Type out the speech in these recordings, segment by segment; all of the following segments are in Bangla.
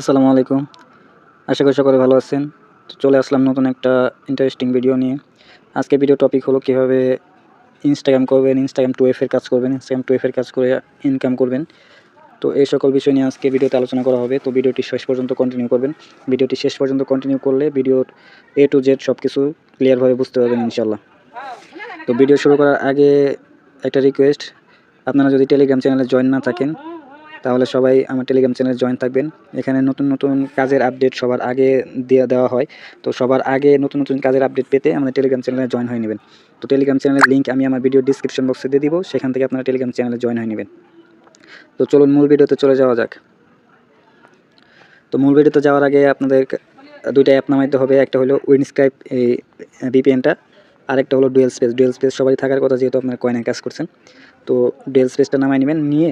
আসসালামু আলাইকুম। আশা করি সকলে ভালো আছেন। তো চলে আসলাম নতুন একটা ইন্টারেস্টিং ভিডিও নিয়ে। আজকে ভিডিও টপিক হলো কীভাবে ইনস্টাগ্রাম করবেন, ইনস্টাগ্রাম 2F এর কাজ করবেন, ইনস্টাগ্রাম 2F এর কাজ করে ইনকাম করবেন। তো এই সকল বিষয় নিয়ে আজকে ভিডিওতে আলোচনা করা হবে। তো ভিডিওটি শেষ পর্যন্ত কন্টিনিউ করবেন। ভিডিওটি শেষ পর্যন্ত কন্টিনিউ করলে ভিডিওর A to Z সব কিছু ক্লিয়ারভাবে বুঝতে পারবেন ইনশাআল্লাহ। তো ভিডিও শুরু করার আগে একটা রিকোয়েস্ট, আপনারা যদি টেলিগ্রাম চ্যানেলে জয়েন না থাকেন তাহলে সবাই আমার টেলিগ্রাম চ্যানেলে জয়েন থাকবেন। এখানে নতুন নতুন কাজের আপডেট সবার আগে দেওয়া হয়। তো সবার আগে নতুন নতুন কাজের আপডেট পেতে আমাদের টেলিগ্রাম চ্যানেলে জয়েন হয়ে নেবেন। তো টেলিগ্রাম চ্যানেলের লিঙ্ক আমি আমার ভিডিও ডিসক্রিপশন বক্সে দিয়ে দিব, সেখান থেকে আপনারা টেলিগ্রাম চ্যানেলে জয়েন হয়ে নেবেন। তো চলুন মূল ভিডিওতে চলে যাওয়া যাক। তো মূল ভিডিওতে যাওয়ার আগে আপনাদের দুইটা অ্যাপ নামাইতে হবে। একটা হলো উইনস্কাইপ এই ভিপিএনটা, আরেকটা হলো ডুয়েল স্পেস। ডুয়েল স্পেস সবাই থাকার কথা, যেহেতু আপনারা কয়েনে কাজ করছেন। তো ডুয়েল স্পেসটা নামাই নেবেন, নিয়ে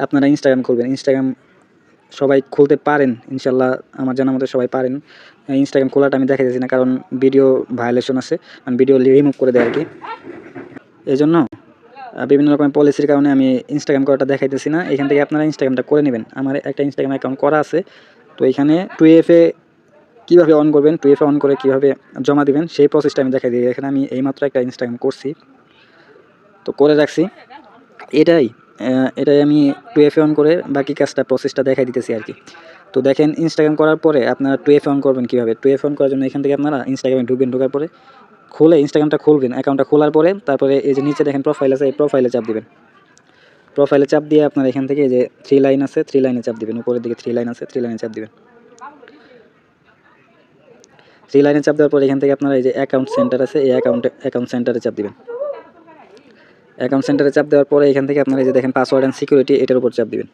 আপনারা ইনস্টাগ্রাম খুলবেন। ইনস্টাগ্রাম সবাই খুলতে পারেন ইনশাল্লাহ, আমার জানার মতো সবাই পারেন। ইনস্টাগ্রাম খোলাটা আমি দেখা যাচ্ছি না, কারণ ভিডিও ভায়োলেশন আছে, মানে ভিডিও রিমুভ করে দেয় আর কি। এই জন্য বিভিন্ন রকমের পলিসির কারণে আমি ইনস্টাগ্রাম করাটা দেখাইতেছি না। এখান থেকে আপনারা ইনস্টাগ্রামটা করে নেবেন। আমার একটা ইনস্টাগ্রাম অ্যাকাউন্ট করা আছে। তো এখানে 2F এ কীভাবে অন করবেন, 2F এ অন করে কীভাবে জমা দিবেন সেই প্রসেসটা আমি দেখাই দিই। এখানে আমি এইমাত্র একটা ইনস্টাগ্রাম করছি, তো করে রাখছি। এটাই আমি 2F এ অন করে বাকি কাজটা প্রসেসটা দেখাই দিতেছি আর কি। তো দেখেন, ইনস্টাগ্রাম করার পরে আপনারা 2F অন করবেন কীভাবে। 2F অন করার জন্য এখান থেকে আপনারা ইনস্টাগ্রামে ঢুকবেন। ঢোকার পরে খুলে ইনস্টাগ্রামটা খুলবেন। অ্যাকাউন্টটা খোলার পরে তারপরে এই যে নিচে দেখেন প্রোফাইল আছে, এই প্রোফাইলে চাপ দিবেন। প্রোফাইলে চাপ দিয়ে আপনারা এখান থেকে এই যে 3 লাইন আছে, 3 লাইনে চাপ দিবেন। উপরের দিকে 3 লাইন আছে, 3 লাইনে চাপ দিবেন। 3 লাইনে চাপ দেওয়ার পর এখান থেকে আপনারা এই যে অ্যাকাউন্ট সেন্টার আছে, এই অ্যাকাউন্ট সেন্টারে চাপ দিবেন। অ্যাকাউন্ট সেন্টারে চাপ দেওয়ার পরে এখান থেকে আপনারা এই যে দেখেন পাসওয়ার্ড অ্যান্ড সিকিউরিটি, এটার উপর চাপ দিবেন।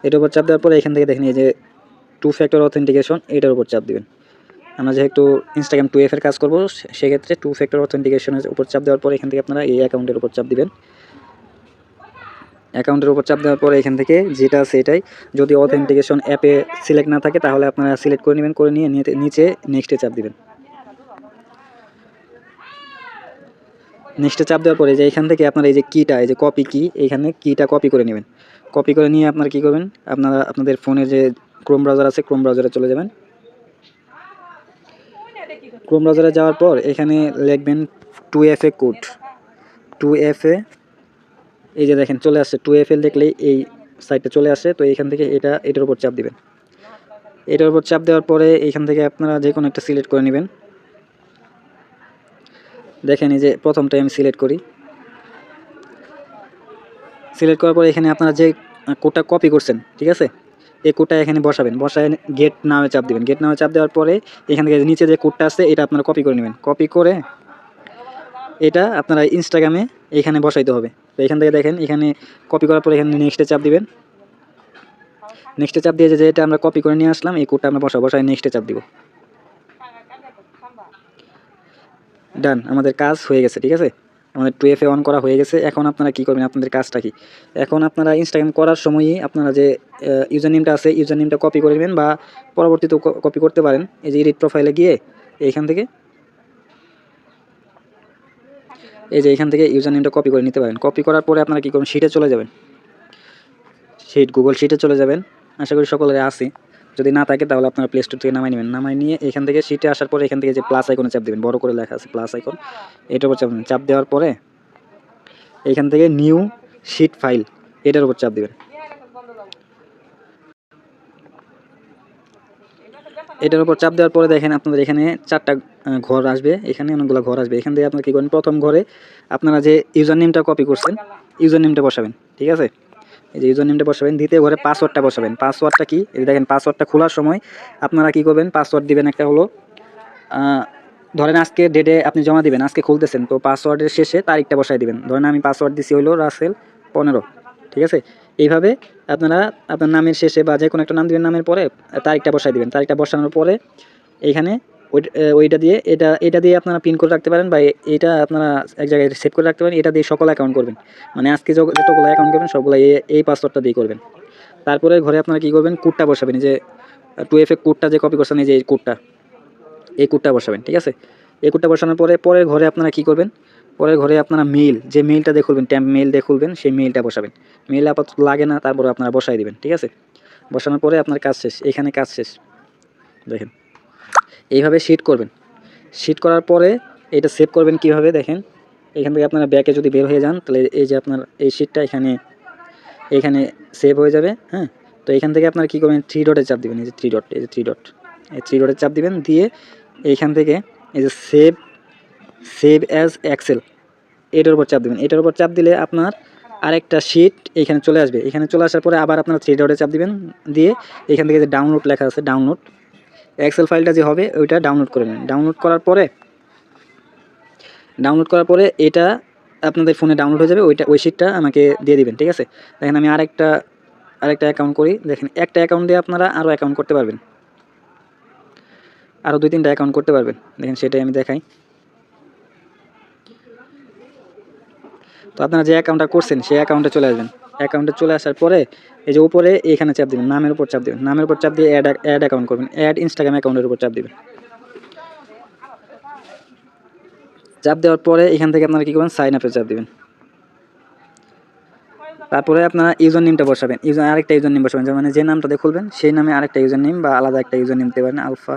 এটার উপর চাপ দেওয়ার পরে এখান থেকে দেখেন এই যে 2 ফ্যাক্টর অথেন্টিকেশন, এটার উপর চাপ দিবেন। আমরা যেহেতু ইনস্টাগ্রাম 2F এর কাজ করব, সেক্ষেত্রে 2 ফ্যাক্টর অথেন্টিকেশনের উপর চাপ দেওয়ার পরে এখান থেকে আপনারা এই অ্যাকাউন্টের উপর চাপ দিবেন। অ্যাকাউন্টের উপর চাপ দেওয়ার পরে এখান থেকে যেটা আছে এটাই, যদি অথেন্টিকেশন অ্যাপে সিলেক্ট না থাকে তাহলে আপনারা সিলেক্ট করে নেবেন। করে নিয়ে নিচে নেক্সটে চাপ দিবেন। নেক্সটে চাপ দেওয়ার পরে যে এখান থেকে আপনারা এই যে কিটা, এই যে কপি কি, এইখানে কিটা কপি করে নেবেন। কপি করে নিয়ে আপনারা কী করবেন, আপনারা আপনাদের ফোনে যে ক্রোম ব্রাউজার আছে, ক্রোম ব্রাউজারে চলে যাবেন। ক্রোম ব্রাউজারে যাওয়ার পর এখানে লিখবেন 2F এ কোড। 2F এ এই যে দেখেন চলে আসছে, 2F এ লিখলেই এই সাইটটা চলে আসে। তো এখান থেকে এটার উপর চাপ দিবেন। এটার উপর চাপ দেওয়ার পরে এখান থেকে আপনারা যে কোনো একটা সিলেক্ট করে নেবেন। দেখেন এই যে প্রথমটাই আমি সিলেক্ট করি। সিলেক্ট করার পরে এখানে আপনারা যে কোডটা কপি করছেন, ঠিক আছে, এই কোডটা এখানে বসাবেন। বসায় গেট নামে চাপ দিবেন। গেট নামে চাপ দেওয়ার পরে এখান থেকে নিচে যে কোডটা আছে এটা আপনারা কপি করে নেবেন। কপি করে এটা আপনারা ইনস্টাগ্রামে এখানে বসাইতে হবে। তো এখান থেকে দেখেন এখানে কপি করার পরে এখানে নেক্সটে চাপ দিবেন। নেক্সটে চাপ দিয়ে যে এটা আমরা কপি করে নিয়ে আসলাম, এই কোডটা আমরা বসায় নেক্সটে চাপ দিব। ডান, আমাদের কাজ হয়ে গেছে, ঠিক আছে, আমাদের 2F এ অন করা হয়ে গেছে। এখন আপনারা কী করবেন, আপনাদের কাজটা কি, এখন আপনারা ইনস্টাগ্রাম করার সময়ই আপনারা যে ইউজার নেমটা আছে, ইউজার নেমটা কপি করে নেবেন বা পরবর্তীতেও কপি করতে পারেন। এই যে এডিট প্রোফাইলে গিয়ে এইখান থেকে এই যে এখান থেকে ইউজার নেমটা কপি করে নিতে পারেন। কপি করার পরে আপনারা কী করবেন, শিটে চলে যাবেন। গুগল শিটে চলে যাবেন। আশা করি সকলের আছে, যদি না থাকে তাহলে আপনারা প্লে স্টোর থেকে নামাই নেবেন। নামাই নিয়ে এখান থেকে শিটে আসার পরে এখান থেকে যে প্লাস আইকনে চাপ দেবেন, বড় করে লেখা আছে প্লাস আইকন, এটার উপর চাপ দেওয়ার পরে এখান থেকে নিউ শিট ফাইল, এটার উপর চাপ দেবেন। এটার উপর চাপ দেওয়ার পরে দেখেন আপনাদের এখানে 4টা ঘর আসবে, এখানে অনেকগুলো ঘর আসবে। এখান থেকে আপনারা কী করেন, প্রথম ঘরে আপনারা যে ইউজার নেমটা কপি করছেন, ইউজার নেমটা বসাবেন, ঠিক আছে, এই যে ইউজার নেমটা বসাবেন। দ্বিতীয় ঘরে পাসওয়ার্ডটা বসাবেন। পাসওয়ার্ডটা কি, এই দেখেন পাসওয়ার্ডটা খোলার সময় আপনারা কী করবেন, পাসওয়ার্ড দিবেন একটা হলো, ধরেন আজকে ডেটে আপনি জমা দিবেন, আজকে খুলতেছেন, তো পাসওয়ার্ডের শেষে তারিখটা বসাই দিবেন। ধরেন আমি পাসওয়ার্ড দিছি হলো রাসেল 15, ঠিক আছে। এইভাবে আপনারা আপনার নামের শেষে বা যে কোনো একটা নাম দিবেন, নামের পরে তারিখটা বসাই দিবেন। তারিখটা বসানোর পরে এইখানে ওইটা দিয়ে এটা দিয়ে আপনারা পিন করে রাখতে পারেন, বা এটা আপনারা এক জায়গায় সেভ করে রাখতে পারেন। এটা দিয়ে সকল অ্যাকাউন্ট করবেন, মানে আজকে যতগুলো অ্যাকাউন্ট করবেন সবগুলো এই পাসওয়ার্ডটা দিয়ে করবেন। তারপরে ঘরে আপনারা কী করবেন, কোডটা বসাবেন, যে 2F কোডটা যে কপি করছেন, এই যে এই কোডটা বসাবেন, ঠিক আছে। এই কোডটা বসানোর পরে পরের ঘরে আপনারা কী করবেন, পরের ঘরে আপনারা মেইল, যে মেইলটা দিয়ে খুলবেন, ট্যাম্প মেইল দিয়ে খুলবেন, সেই মেইলটা বসাবেন। মেইল আপাতত লাগে না, তারপরে আপনারা বসাই দিবেন, ঠিক আছে? বসানোর পরে আপনার কাজ শেষ, এখানে কাজ শেষ। দেখেন এইভাবে শিট করবেন। শিট করার পরে এটা সেভ করবেন কীভাবে দেখেন, এখান থেকে আপনারা ব্যাকে যদি বের হয়ে যান, তাহলে এই যে আপনার এই শিটটা এখানে সেভ হয়ে যাবে। হ্যাঁ, তো এখান থেকে আপনারা কী করবেন, থ্রি ডটে চাপ দিবেন, এই যে থ্রি ডট, এই যে থ্রি ডট, এই থ্রি ডটে চাপ দিবেন, দিয়ে এইখান থেকে এই যে সেভ অ্যাজ এক্সেল, এটার উপর চাপ দিবেন। এটার উপর চাপ দিলে আপনার আরেকটা শিট এখানে চলে আসবে। এখানে চলে আসার পরে আবার আপনারা থ্রি ডটে চাপ দিবেন, দিয়ে এখান থেকে যে ডাউনলোড লেখা আছে, ডাউনলোড এক্সেল ফাইলটা যে হবে ওইটা ডাউনলোড করে নেবেন। ডাউনলোড করার পরে এটা আপনাদের ফোনে ডাউনলোড হয়ে যাবে, ওই শিটটা আমাকে দিয়ে দিবেন, ঠিক আছে? দেখেন আমি আরেকটা অ্যাকাউন্ট করি। দেখেন একটা অ্যাকাউন্ট দিয়ে আপনারা আরও অ্যাকাউন্ট করতে পারবেন, আরও 2-3টা অ্যাকাউন্ট করতে পারবেন। দেখেন সেটাই আমি দেখাই। তো আপনারা যে অ্যাকাউন্টটা করছেন সেই অ্যাকাউন্টে চলে আসবেন। অ্যাকাউন্টে চলে আসার পরে এই যে উপরে এখানে চাপ দেবেন, নামের উপর চাপ দেবেন। নামের উপর চাপ দিয়ে অ্যাড অ্যাকাউন্ট করবেন, অ্যাড ইনস্টাগ্রাম অ্যাকাউন্টের উপর চাপ দেবেন। চাপ দেওয়ার পরে এখান থেকে আপনারা কী করবেন, সাইন আপে চাপ দেবেন। তারপরে আপনারা ইউজার নেমটা বসাবেন, আরেকটা ইউজার নেম বসাবেন, মানে যে নামটা দিয়ে খুলবেন সেই নামে আরেকটা ইউজার নেম বা আলাদা একটা ইউজার নেম দিতে পারেন, আলফা।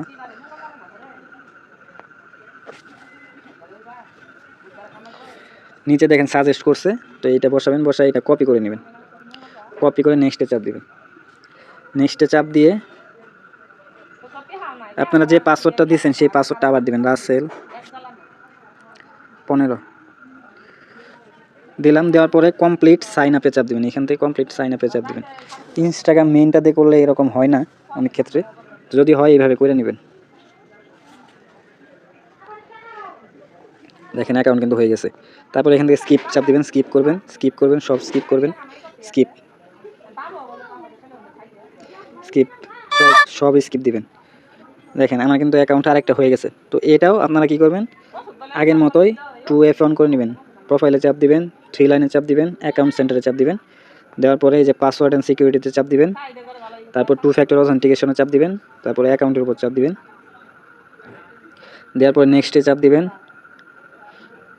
নিচে দেখেন সাজেস্ট করছে, তো এইটা বসাবেন, বসায় এটা কপি করে নেবেন। কপি করে নেক্সটে চাপ দেবেন। নেক্সটে চাপ দিয়ে আপনারা যে পাসওয়ার্ডটা দিয়েছেন সেই পাসওয়ার্ডটা আবার দেবেন, রাসেল 15 দিলাম। দেওয়ার পরে কমপ্লিট সাইন আপে চাপ দেবেন। এখান থেকে কমপ্লিট সাইন আপে চাপ দেবেন। ইনস্টাগ্রাম মেইনটা দিয়ে করলে এরকম হয় না অনেক ক্ষেত্রে, যদি হয় এইভাবে করে নেবেন। দেখেন অ্যাকাউন্ট কিন্তু হয়ে গেছে। তারপর এখান থেকে স্কিপ চাপ দেবেন, স্কিপ করবেন, সব স্কিপ করবেন, স্কিপ সব স্কিপ দিবেন। দেখেন আমার কিন্তু অ্যাকাউন্ট আরেকটা হয়ে গেছে। তো এটাও আপনারা কি করবেন, আগের মতোই 2F অন করে নেবেন। প্রোফাইলে চাপ দিবেন, 3 লাইনে চাপ দিবেন, অ্যাকাউন্ট সেন্টারে চাপ দিবেন। দেওয়ার পরে এই যে পাসওয়ার্ড অ্যান্ড সিকিউরিটিতে চাপ দিবেন। তারপর 2 ফ্যাক্টর অথেন্টিকেশনে চাপ দিবেন। তারপরে অ্যাকাউন্টের উপর চাপ দিবেন। দেওয়ার পরে নেক্সটে চাপ দিবেন।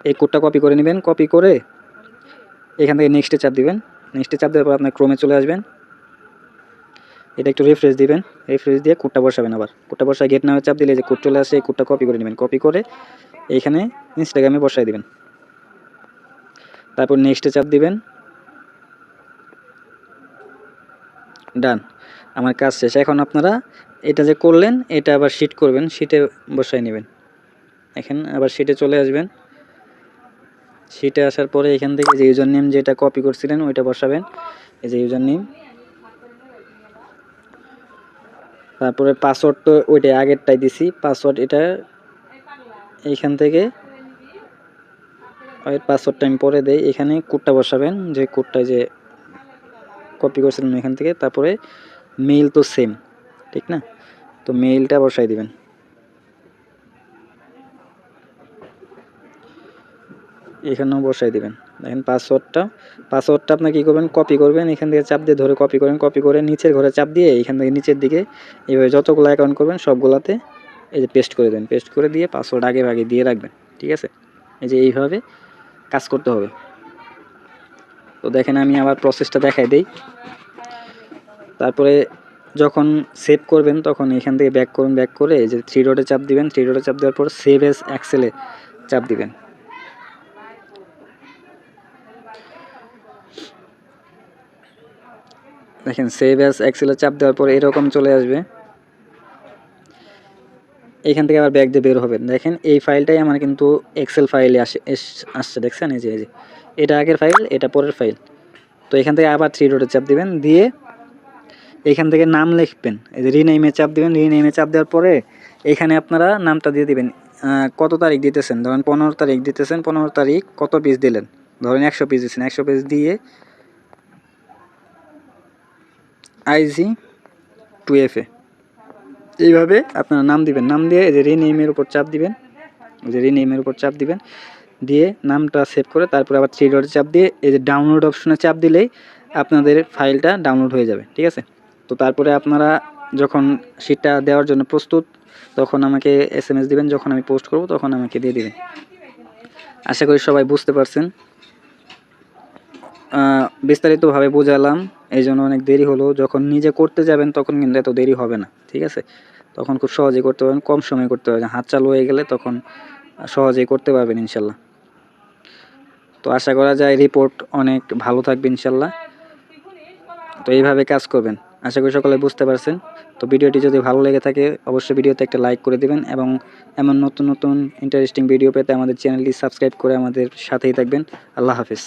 এই কোডটা কপি করে নেবেন। কপি করে এখান থেকে নেক্সটে চাপ দিবেন। নেক্সটে চাপ দেওয়ার পর আপনার ক্রোমে চলে আসবেন। এটা একটু রিফ্রেশ দিবেন। রিফ্রেশ দিয়ে কোডটা বসাবেন। আবার কোডটা বসায় গেট নামে চাপ দিলে যে কোড চলে আসে, এই কোডটা কপি করে নেবেন। কপি করে এইখানে ইনস্টাগ্রামে বসায় দিবেন। তারপর নেক্সটে চাপ দিবেন। ডান, আমার কাজ শেষ। এখন আপনারা এটা যে করলেন এটা আবার শিট করবেন, শিটে বসায় নেবেন। এখন আবার শিটে চলে আসবেন। শিটে আসার পরে এখান থেকে যে ইউজার নেম যেটা কপি করছিলেন ওইটা বসাবেন, এই যে ইউজার নেম। তারপরে পাসওয়ার্ড তো ওইটা আগেরটাই দিছি, পাসওয়ার্ড এটা এইখান থেকে ওই পাসওয়ার্ডটা আমি পরে দেই। এখানে কোডটা বসাবেন, যে কোডটা যে কপি করছিলেন এখান থেকে। তারপরে মেইল তো সেম, ঠিক না? তো মেইলটা বসাই দিবেন। এখানেও বসাই দিবেন। দেখেন পাসওয়ার্ডটা আপনার কী করবেন, কপি করবেন। এখান থেকে চাপ দিয়ে ধরে কপি করেন। কপি করে নিচের ঘরে চাপ দিয়ে এখান থেকে নিচের দিকে এইভাবে যতগুলো অ্যাকাউন্ট করবেন সবগুলাতে এই যে পেস্ট করে দেবেন। পেস্ট করে দিয়ে পাসওয়ার্ড আগে ভাগে দিয়ে রাখবেন, ঠিক আছে? এই যে এইভাবে কাজ করতে হবে। তো দেখেন আমি আবার প্রসেসটা দেখাই দেই। তারপরে যখন সেভ করবেন তখন এখান থেকে ব্যাক করুন। ব্যাক করে এই যে থ্রি ডটে চাপ দিবেন। থ্রি ডটে চাপ দেওয়ার পর সেভ এস এক্সেলে চাপ দিবেন। দেখেন সেভ অ্যাজ এক্সেলে চাপ দেওয়ার পর এরকম চলে আসবে। এখান থেকে আবার ব্যাক দিয়ে বের হবেন। দেখেন এই ফাইলটাই আমার কিন্তু এক্সেল ফাইলে আসছে, দেখছেন? এই যে এটা আগের ফাইল, এটা পরের ফাইল। তো এখান থেকে আবার থ্রি ডটে চাপ দিবেন, দিয়ে এখান থেকে নাম লিখবেন। এই যে রিনেমে চাপ দিবেন। রিনেমে চাপ দেওয়ার পরে এখানে আপনারা নামটা দিয়ে দিবেন। কত তারিখ দিতেছেন, ধরেন 15 তারিখ দিতেছেন। 15 তারিখ কত পিস দিলেন, ধরেন 100 পিস দিচ্ছেন। 100 পিস দিয়ে IG 2FA এইভাবে আপনারা নাম দিবেন। নাম দিয়ে এই যে রিনেমের উপর চাপ দিবেন। এই যে রিনেমের উপর চাপ দিবেন, দিয়ে নামটা সেভ করে তারপরে আবার থ্রি ডটে চাপ দিয়ে এই যে ডাউনলোড অপশনে চাপ দিলেই আপনাদের ফাইলটা ডাউনলোড হয়ে যাবে, ঠিক আছে? তো তারপরে আপনারা যখন শিটটা দেওয়ার জন্য প্রস্তুত তখন আমাকে SMS দিবেন। যখন আমি পোস্ট করব তখন আমাকে দিয়ে দিবেন। আশা করি সবাই বুঝতে পারছেন। বিস্তারিতভাবে বোঝালাম, এই জন্য অনেক দেরি হলো। যখন নিজে করতে যাবেন তখন কিন্তু এত দেরি হবে না, ঠিক আছে? তখন খুব সহজেই করতে পারবেন, কম সময়ে করতে পারবেন। হাত চালু হয়ে গেলে তখন সহজেই করতে পারবেন ইনশাল্লাহ। তো আশা করা যায় রিপোর্ট অনেক ভালো থাকবে ইনশাল্লাহ। তো এইভাবে কাজ করবেন, আশা করি সকলে বুঝতে পারছেন। তো ভিডিওটি যদি ভালো লেগে থাকে অবশ্যই ভিডিওতে একটা লাইক করে দিবেন, এবং এমন নতুন নতুন ইন্টারেস্টিং ভিডিও পেতে আমাদের চ্যানেলটি সাবস্ক্রাইব করে আমাদের সাথেই থাকবেন। আল্লাহ হাফিজ।